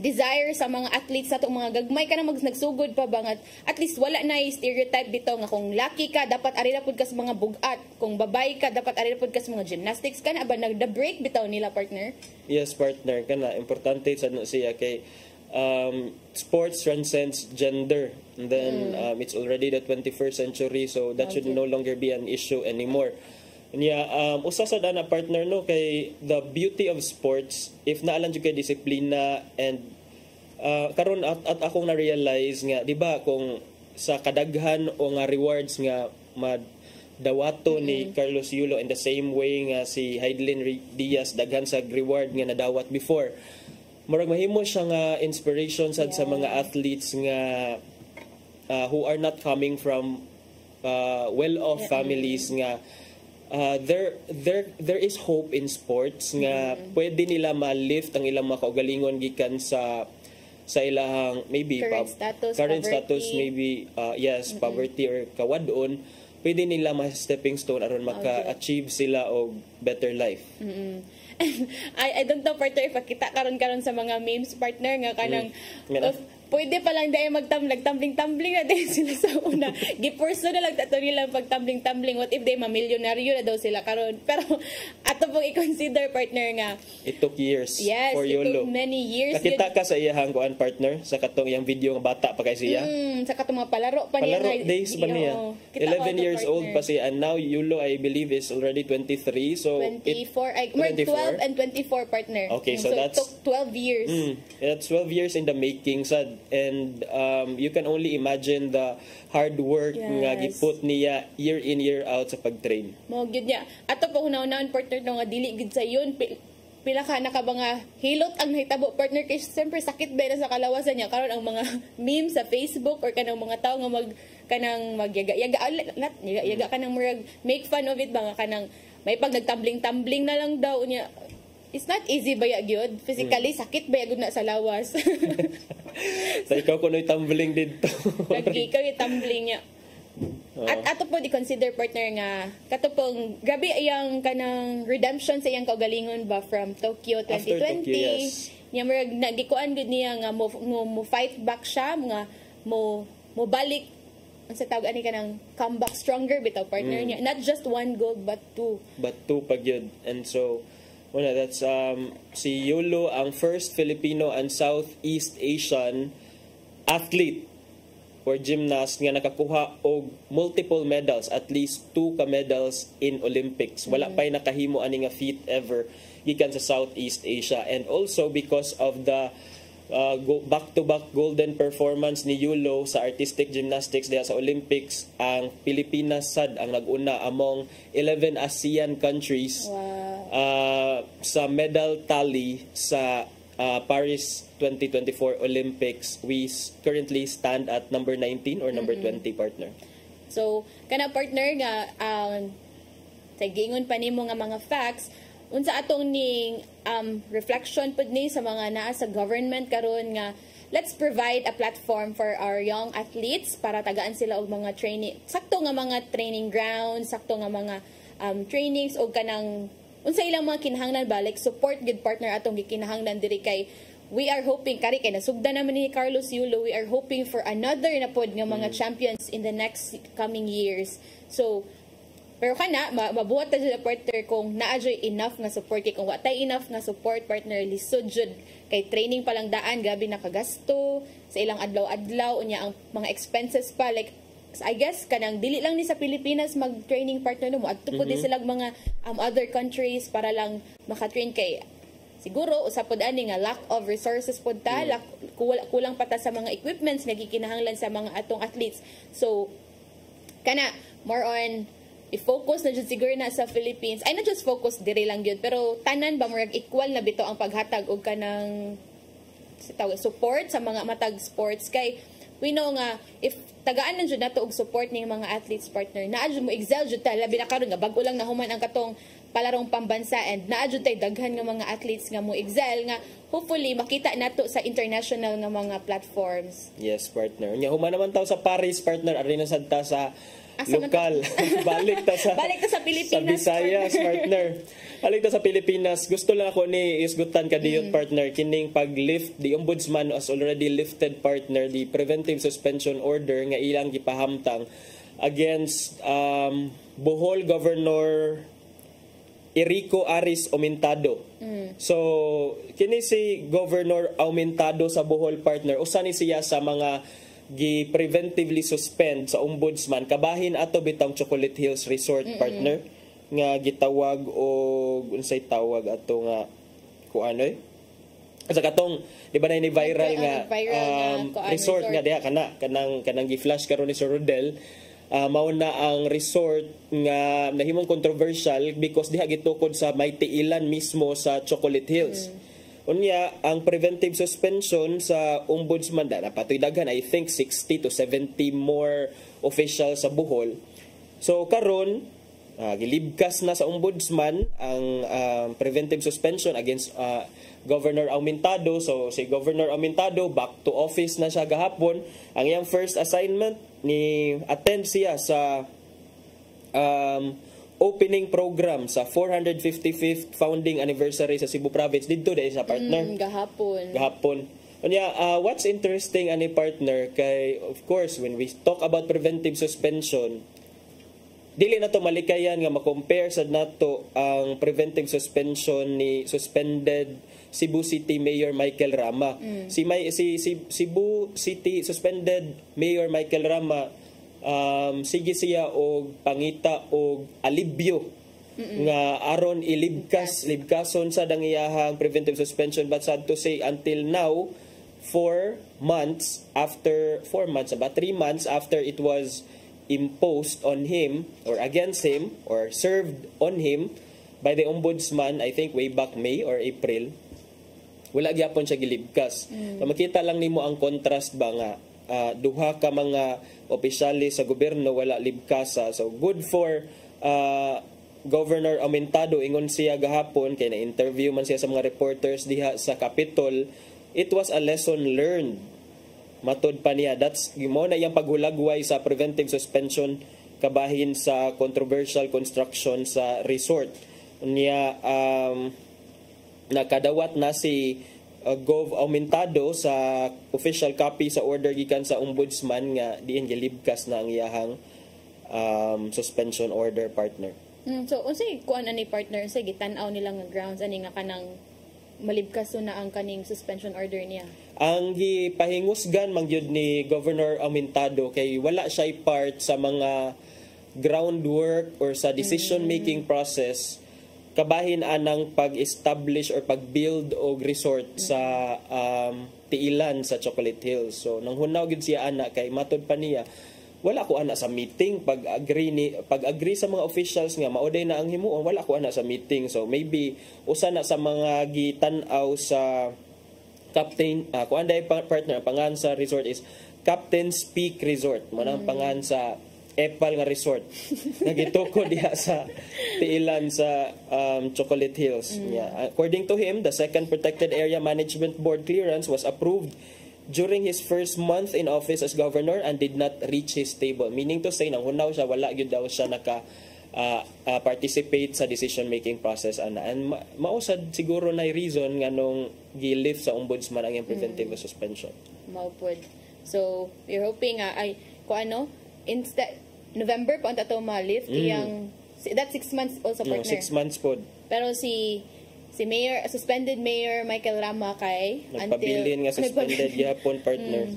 desire sa mga athletes sa itong mga gagmay ka na nagsugod pa bangat at least wala na stereotype bitaw nga kung lucky ka dapat ari na pud ka sa mga bugat, kung babae ka dapat ari na pud ka sa mga gymnastics kana ba nagda-break bitaw nila partner. Yes partner kana importante sa siya kay sports transcends gender, and then it's already the 21st century, so that should no longer be an issue anymore. Usa sa dana partner no kay the beauty of sports if naalan jud kay disiplina and karon at akong na-realize nga di ba kung sa kadaghan o nga rewards nga dawato ni Carlos Yulo in the same way nga si Heidelin Diaz daghan sa reward nga nadawat before, murag mahimo siya nga inspiration sa mga athletes nga who are not coming from well-off families nga there is hope in sports nga pwede nila ma-lift ang ilang mga kaugalingon gikan sa ilahang maybe current status maybe poverty or kawadon, pwede nila ma-stepping stone aron maka-achieve sila og better life. I don't know, partner, if kita karon sa mga memes, partner, nga kanang pwede pa lang dahil tumbling na din sila sa una. Gipurso na lang tato nila pag-tumbling. What if they mamilyonaryo na daw sila karon? Pero ato pong i-consider, partner, nga it took years for Yolo. It took many years. Nakita ka sa iyahang kuan, partner, sa katong iyang video nga bata pa kay siya. Sa katong mga palaro pa niya. Palaro days pa niya. 11 years old pa siya, and now Yolo, I believe, is already 23. So 24. 12 and 24, partner. Okay, so it that's took 12 years. That's 12 years in the making, sad. And you can only imagine the hard work nga giput niya year in year out sa pag-train. Mo gyud niya. Ato pa hunahunahon, partner, no, nga dili gid sa yun. Pila ka na ka ba nga hilot ang nahitabo, partner, kay siyempre sakit ba na sa kalawasan niya karon ang mga memes sa Facebook or kanang mga tao nga magyaga kanang murag make fun of it ba nga kanang may pag nagtumbling na lang daw niya. It's not easy ba gyud? Physically sakit ba gyud na sa lawas. Sa ikaw kuno'y tumbling dito. Lagi ikaw yung tumbling niya. At ato po di-consider, partner, nga kato pong grabe iyang kanang redemption sa iyang kaugalingon ba from Tokyo 2020. After Tokyo, yes. Niya murag nagikuan gud niya nga mo fight back siya, nga mo balik ang sa tawag ani kanang comeback stronger bitaw, partner niya. Not just one gold but two. But two pag yun. And so that's si Yolo ang first Filipino and Southeast Asian athlete or gymnast nga nakakuha og multiple medals, at least 2 ka medals in Olympics. Wala pa'y nakahimo ani nga feat ever gikan sa Southeast Asia. And also because of the back-to-back golden performance ni Yolo sa artistic gymnastics diha sa Olympics, ang Pilipinas sad ang nag-una among 11 ASEAN countries sa medal tally sa Paris 2024 Olympics. We currently stand at number 19 or number 20, partner. So kana, partner, nga sa gingon pa nimo nga mga facts, unsa atong ning reflection pud ni sa mga naa sa government karon nga let's provide a platform for our young athletes para tagaan sila og mga training, sakto nga mga training grounds, sakto nga mga trainings og kanang unsa ilang mga kinahanglan ba, like support good, partner, atong gikinahanglan diri kay we are hoping kay nasugdan naman ni Carlos Yulo, we are hoping for another na pod nga mga champions in the next coming years. So pero kana mabuhat ta jud, partner, kung naa jud enough nga support. Kay kung wa tay enough nga support, partner, lisod jud kay training pa lang daan gabi nakagasto sa ilang adlaw-adlaw unya ang mga expenses pa, like I guess kanang dili lang ni sa Pilipinas mag-training, partner, no mo adto pud sila mga other countries para lang maka-train. Kay siguro usapod ani nga lack of resources pod ta, kulang pa ta sa mga equipments nga gikinahanglan sa mga atong athletes. So kana more on i-focus na jud siguro na sa Philippines. Ay, not just focus diri lang yun, pero tanan ba murag equal na bito ang paghatag og kanang support sa mga matag sports. Kay we know nga if tagaan na jud nato og support ning mga athletes, partner, naa jud mo excel jud ta, labi na karon nga bag-o lang nahuman ang katong palarong pambansa, and naa jud tay daghan nga mga athletes nga mo excel nga hopefully makita nato sa international nga mga platforms. Yes, partner. Nya human naman taw sa Paris, partner, ari na sad ta sa lokal. Balik ta sa Pilipinas, sa Visayas, partner. Balik ta sa Pilipinas. Gusto lang ako ni isgutan ka diyon, partner, kining pag-lift, the ombudsman has already lifted, partner, the preventive suspension order nga ilang gipahamtang against Bohol Governor Erico Aris Aumentado. So kini si Governor Aumentado sa Bohol, partner, usa ni siya sa mga gi-preventively suspend sa ombudsman kabahin ato bitang Chocolate Hills Resort, partner, nga gitawag og unsay tawag ato nga kuano sa katong di ba na ni viral nga resort nga diha kanang gi-flash karon ni Sir Rodel. Mao na ang resort nga nahimong controversial because diha gitukod sa may tiilan mismo sa Chocolate Hills. Unya, ang preventive suspension sa ombudsman na napatoy daghan, I think 60 to 70 more officials sa Bohol. So karon gilibkas na sa ombudsman ang preventive suspension against Governor Aumentado. So si Governor Aumentado back to office na siya gahapon. Ang iyang first assignment ni attend siya sa opening program sa 455th founding anniversary sa Cebu Province dito dahil sa partner. Gahapon. Unya, what's interesting ani partner kay of course when we talk about preventive suspension, dili na to malikayan nga ma-compare sad nato ang preventive suspension ni suspended Cebu City Mayor Michael Rama. Si Cebu City suspended Mayor Michael Rama sige siya og pangita og alibyo nga aron libkason sa dangiyahang preventive suspension, but sad to say until now 3 months after it was imposed on him or against him or served on him by the ombudsman, I think way back May or April, wala gyapon siya gilibkas. So makita lang nimo ang contrast ba nga duha ka mga opisyalis sa gobyerno wala libkasa. So good for Governor Aumentado, ingon siya gahapon kay na-interview man siya sa mga reporters diha sa Capitol. It was a lesson learned. Matod pa niya, that's mo na iyang paghulagway sa preventive suspension kabahin sa controversial construction sa resort niya. Nakadawat na si Gov Aumentado sa official copy sa order gikan sa ombudsman nga diin gilibkas na ang iyahang suspension order partner. So unsay kuan ani partner sa gitan-aw nilang nga grounds ani nga kanang malibkas na ang kaning suspension order niya? Ang gipahingusgan man gyud ni Governor Aumentado kay wala siya part sa mga groundwork or sa decision making process kabahin anang pag-establish or pag-build og resort sa tiilan sa Chocolate Hills. So nanghunaw gid siya ana kay matod pa niya wala ko ana sa meeting pag-agree sa mga officials nga mauday na ang himuon, wala ko ana sa meeting. So maybe usa na sa mga gitan-aw sa captain kuan day partner pangan sa resort is Captain's Peak Resort, manang pangan sa Epal nga resort nagituko diha sa tiilan sa Chocolate Hills. According to him, the second protected area management board clearance was approved during his first month in office as governor and did not reach his table, meaning to say nang hunaw siya wala gyud daw siya naka participate sa decision making process ana. And mausad siguro na reason nga nung gi-lift sa ombudsman ang yung preventive suspension. Maupod. So you're hoping ay instead November pa ato ma-lift iyang that 6 months also partner. 6 months pod. Pero si suspended Mayor Michael Rama kay nagpabilin nga suspended gyapon partner.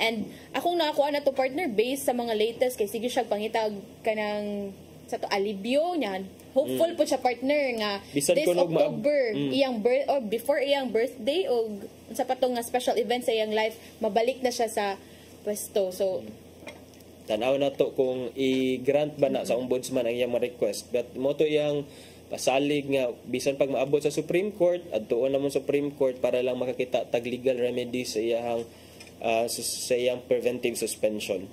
And akong nakakuha na to partner based sa mga latest kay sige siya pangitag kanang sa to alibyo niyan. Hopeful po siya partner nga bisan this October iyang birth or before iyang birthday o sa patong nga special event sa iyang life mabalik na siya sa pwesto. So tanaw na to kung i-grant ba na sa ombudsman ang iyang request. But mo to iyang pasalig nga bisan pag maabot sa Supreme Court adtuon namon Supreme Court para lang makakita tag legal remedy sa iyang preventive suspension.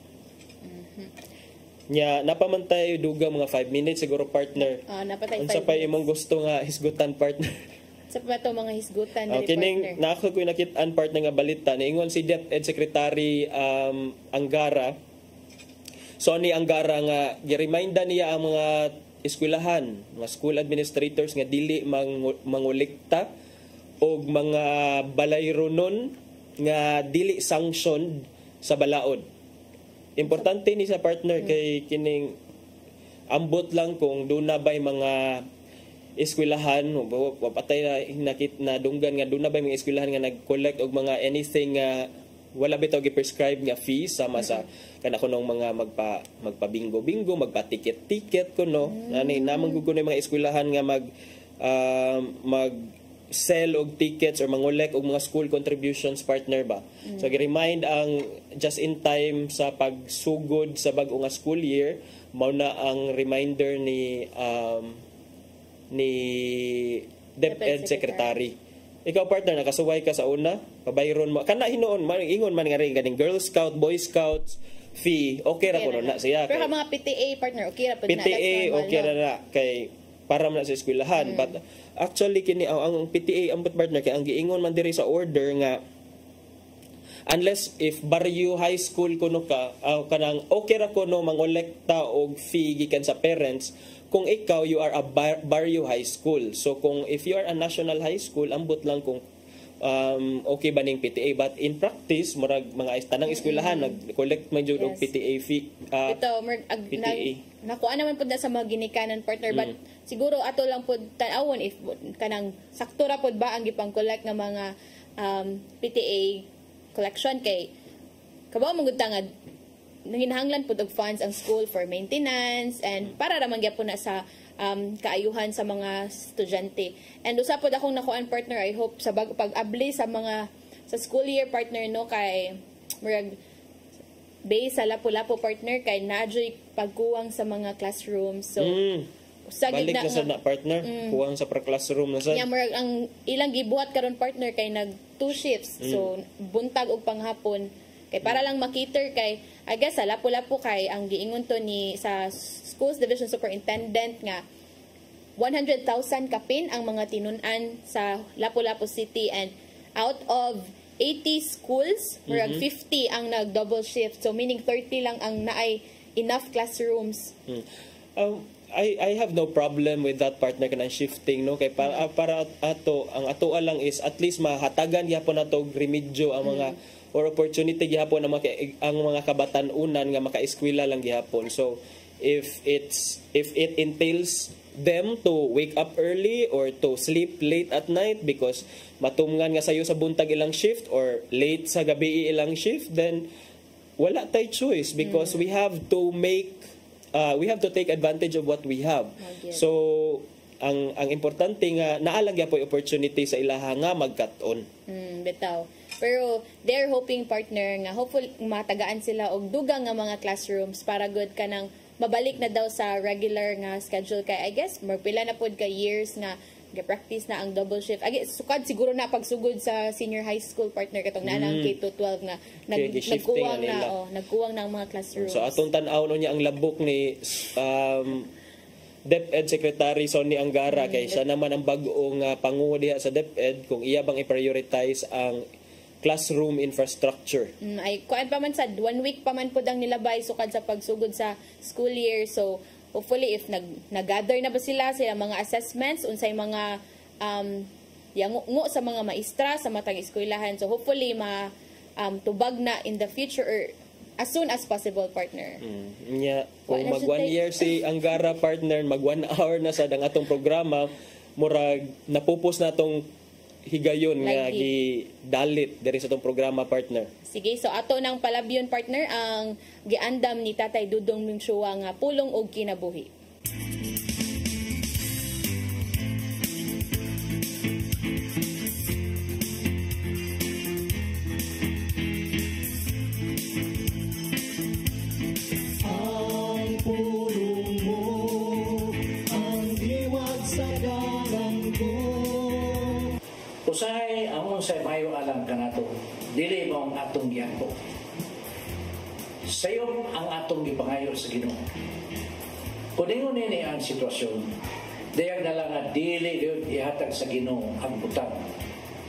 Nya napamantay duga mga 5 minutes siguro partner. Unsa pa imong gusto nga hisgutan partner? Sa pato mga hisgutan dili kining nako ko nakit-an partner nga balita niingon si DepEd Secretary Angara. So ni Angara nga gi-reminda niya ang mga eskwelahan, mga school administrators nga dili mangulikta og mga balayronon nga dili sanctioned sa balaod. Importante ni sa partner kay kining ambot lang kung doon na ba'y mga eskwelahan patay na dunggan nga doon na ba'y mga eskwelahan nga nag-collect og mga anything nga wala bitaw gi-prescribe nga fees sama sa kana kunong mga magpa-bingo-bingo, magpa-ticket-ticket kuno. Nani namang gugunoy mga eskwelahan nga mag sell og tickets or mangolek og mga school contributions partner ba. So gi-remind ang just in time sa pagsugod sa bag-o nga school year mao na ang reminder ni DepEd Secretary Ikaw partner, nakasuway ka sa una, pabayron mo. Kana hinuon, ingon man nga rin, ganing Girl Scout, Boy Scouts, fee, okay ra kuno na siya. Pero mga PTA partner, okay ra pud na. PTA, okay ra na. Kay para man sa eskwelahan. But actually, kini ang PTA, ang partner, kay ang giingon man diri sa order nga, unless if Barrio High School kuno ka, kanang okay ra kuno mangolekta og fee gikan sa parents kung ikaw you are a Barrio High School. So kung if you are a national high school, ambot lang kung okay ba ning PTA, but in practice murag mga tanang eskwelahan nag-collect man jud og PTA fee. Ito PTA. Nakuha naman pud na sa mga ginikanan partner, but siguro ato lang pud tan-awon if kanang sakto ra pud ba ang gipang-collect nga mga PTA collection kay kabaw mong gutangad nanginahanglan pud og funds ang school for maintenance and para ra man gyapon na sa kaayuhan sa mga estudyante. And usa pud akong nakuan partner, I hope sa pag-abli sa mga sa school year partner no kay murag base sa Lapu-Lapu partner kay nadyoy pagkuwang sa mga classrooms. So balik na sa partner, kuwang sa classroom na sa. Murag ang ilang gibuhat karon partner kay nag 2 shifts. So buntag og panghapon kay para lang makiter kay I guess sa Lapu-Lapu kay ang giingon to ni sa Schools Division Superintendent nga 100,000 kapin ang mga tinun-an sa Lapu-Lapu City, and out of 80 schools, murag 50 ang nag-double shift. So meaning 30 lang ang naay enough classrooms. I have no problem with that partner kanang shifting no kay para ato ang ato lang is at least mahatagan gyapon nato remedyo ang mga or opportunity gihapon ang mga kabatan-unan nga maka-eskwela lang gihapon. So if it entails them to wake up early or to sleep late at night because matumngan nga sayo sa buntag ilang shift or late sa gabi ilang shift, then wala tay choice because we have to take advantage of what we have. So ang importante nga naalang gyapon opportunity sa ilaha nga magkat-on. Bitaw. Pero they're hoping partner nga hopefully matagaan sila og dugang nga mga classrooms para good kanang mabalik na daw sa regular nga schedule kay I guess pila na pod ka years nga ga-practice na ang double shift. Sukad siguro na pagsugod sa senior high school partner katong nanang K-12 nga nagkuwang ng mga classrooms. So atong tan-aw niya ang labok ni DepEd Secretary Sonny Angara kay siya naman ang bag-ong panguho diha sa DepEd kung iya bang i-prioritize ang classroom infrastructure. Ay kuan pa man sad 1 week pa man pud ang nilabay sukad sa pagsugod sa school year. So hopefully if nag-gather na ba sila mga assessments unsay mga yango sa mga maestra sa matang eskwelahan. So hopefully tubag na in the future or as soon as possible partner. Kung mag 1 year si Angara partner, mag 1 hour na sa dang atong programa, murag napupos na tong higayon nga gidalit diri sa tong programa partner. Sige, so ato nang palabyon partner ang giandam ni Tatay Dudong Mingshua nga pulong og kinabuhi. Ang pulong mo ang diwag sa dalan ko. Usahay amon sa mayo alam kanato dili mo ang atong giangko. Sayo ang atong gipangayo sa Ginoo. Kuningon nini ang sitwasyon, dayag na lang nga dili gyud ihatag sa Ginoo ang butang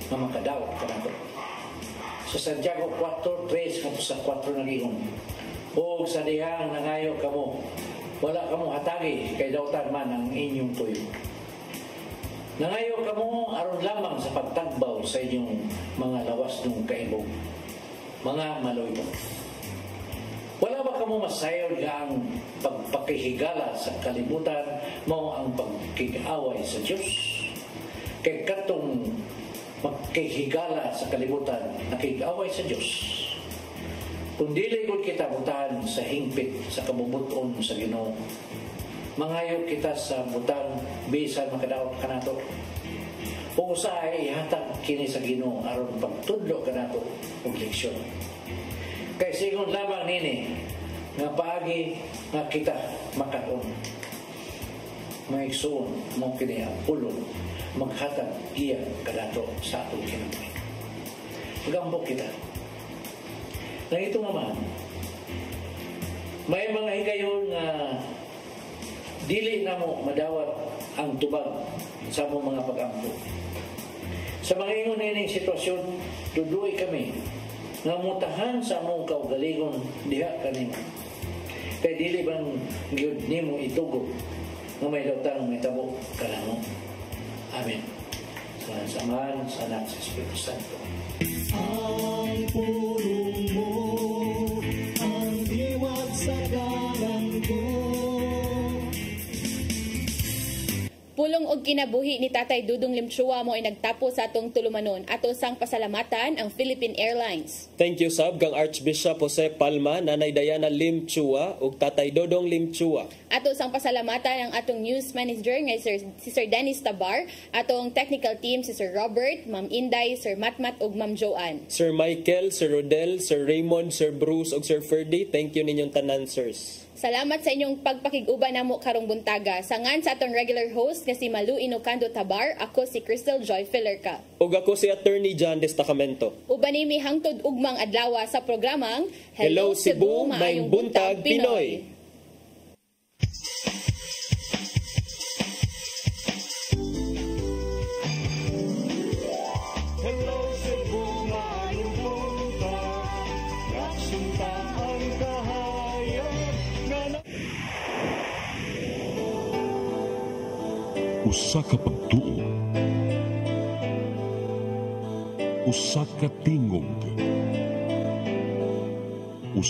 nga makadawat kanato. Sa Santiago 4:3 ngadto sa 4 nagingon. O sa dihang nangayo kamo, wala kamo hatagi kay dawtan man ang inyong tuyo. Nangayo kamo aron lamang sa pagtagbaw sa inyong mga lawas ng kaibog, mga maloy. Wala ba kamo masayod nga ang pagpakihigala sa kalibutan mao ang pagkig-away sa Dios? Kay katong magkihigala sa kalibutan, nakig-away sa Dios. Kung dili gud kita butahan sa hingpit sa kabubuton sa Ginoo, mangayo kita sa butang bisan makadaot kanato. Kung usahay ihatag kini sa Ginoo aron pagtudlo kanato og leksyon. Kay sigon lamang nini nga paagi nga kita makaon. mga igsoon mo kini ang pulong maghatag iya kadato sa atong kinabuhi. Magambok kita. Na ito naman, may mga higayon nga dili na mo madawat ang tubag sa among mga pagampo. Sa mga ingon nining sitwasyon, duduy kami nga mutahan sa among kaugalingon diha kanimo. Kay dili bang gyud nimo itugo nga may dautang may tabo kanamo. Amen. Sa Amahan, sa Anak, sa Espiritu Santo. Ang pulong mo, ang diwat sa dalan ko. Pulong og kinabuhi ni Tatay Dudong Limchua mo ay nagtapo sa atong tulumanon. Ato sang pasalamatan ang Philippine Airlines. Thank you sab kang Archbishop Jose Palma, Nanay Diana Limchua ug Tatay Dodong Limchua. Ato sang pasalamatan ang atong news manager nga si Sir Dennis Tabar, atong technical team si Sir Robert, Ma'am Inday, Sir Matmat ug Ma'am Joanne. Sir Michael, Sir Rodel, Sir Raymond, Sir Bruce ug Sir Ferdy, thank you ninyong tanan, sirs. Salamat sa inyong pagpakig-uban namo karong buntaga. Sangan sa atong regular host nga si Malu Inocando Tabar, ako si Crystal Joy Fillerca. Ug ako si Attorney John Destacamento. Uban nimi hangtod ugmang adlaw sa programang Hello Cebu, Maayong Buntag, Pinoy. Hello Cebu, maayong buntag. Nagsunta ang kahayag na Usa ka pagtuo, usa ka tingog,